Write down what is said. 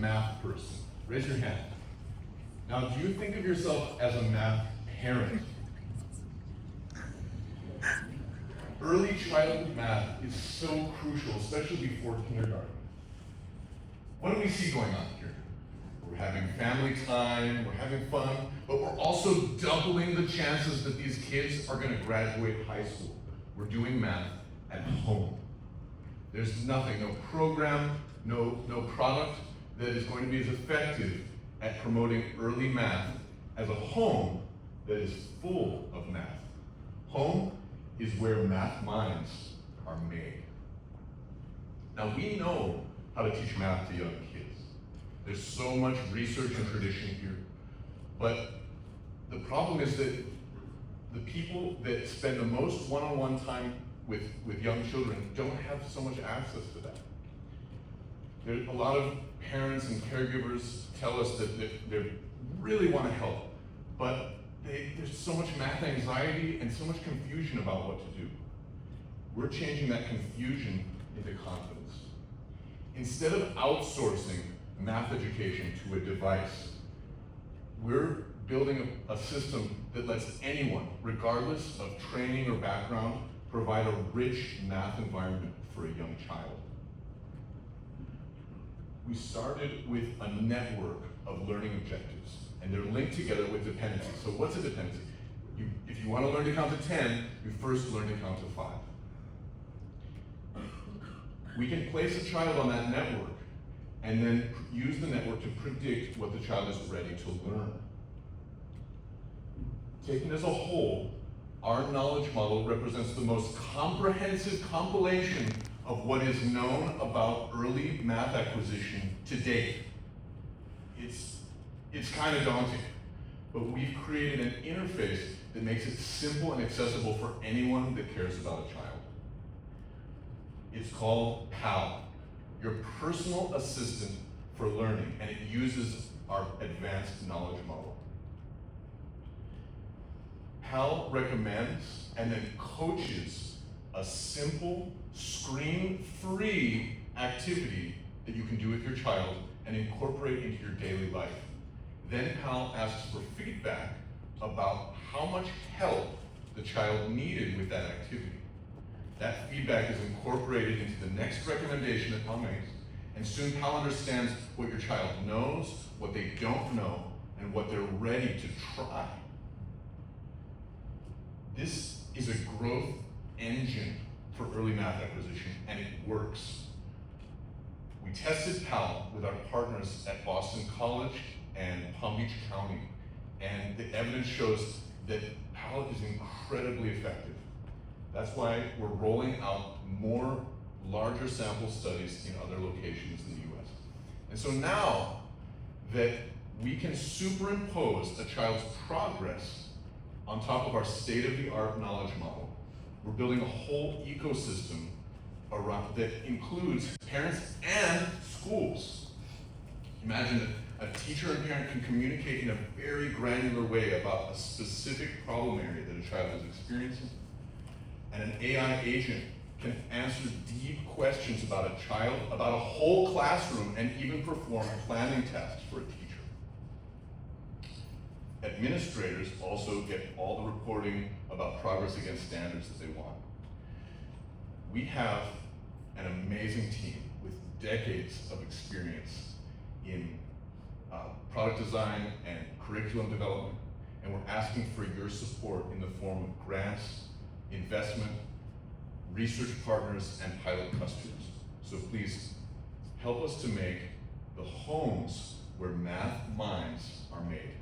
math person? Raise your hand. Now, do you think of yourself as a math parent? Early childhood math is so crucial, especially before kindergarten. What do we see going on here? We're having family time, we're having fun, but we're also doubling the chances that these kids are going to graduate high school. We're doing math at home. There's nothing, no program, no product that is going to be as effective at promoting early math as a home that is full of math. Home is where math minds are made. Now, we know how to teach math to young kids. There's so much research and tradition here, but the problem is that the people that spend the most one-on-one time with young children don't have so much access to that. There's a lot of parents and caregivers tell us that they really want to help, but there's so much math anxiety and so much confusion about what to do. We're changing that confusion into confidence. Instead of outsourcing math education to a device, we're building a system that lets anyone, regardless of training or background, provide a rich math environment for a young child. We started with a network of learning objectives, and they're linked together with dependencies. So what's a dependency? If you want to learn to count to 10, you first learn to count to 5. We can place a child on that network and then use the network to predict what the child is ready to learn. Taken as a whole, our knowledge model represents the most comprehensive compilation of what is known about early math acquisition to date. It's kind of daunting, but we've created an interface that makes it simple and accessible for anyone that cares about a child. It's called PAL, your personal assistant for learning, and it uses our advanced knowledge model. PAL recommends and then coaches a simple, screen-free activity that you can do with your child and incorporate into your daily life. Then PAL asks for feedback about how much help the child needed with that activity. That feedback is incorporated into the next recommendation that PAL makes, and soon PAL understands what your child knows, what they don't know, and what they're ready to try. This is a growth engine for early math acquisition, and it works. We tested PAL with our partners at Boston College and Palm Beach County, and the evidence shows that PAL is incredibly effective. That's why we're rolling out more larger sample studies in other locations in the US. And so now that we can superimpose a child's progress on top of our state-of-the-art knowledge model, we're building a whole ecosystem around that includes parents and schools. Imagine that a teacher and parent can communicate in a very granular way about a specific problem area that a child is experiencing, and an AI agent can answer deep questions about a child, about a whole classroom, and even perform planning tasks for a teacher. Administrators also get all the reporting about progress against standards that they want. We have an amazing team with decades of experience in product design and curriculum development, and we're asking for your support in the form of grants, investment, research partners, and pilot customers. So please help us to make the homes where math minds are made.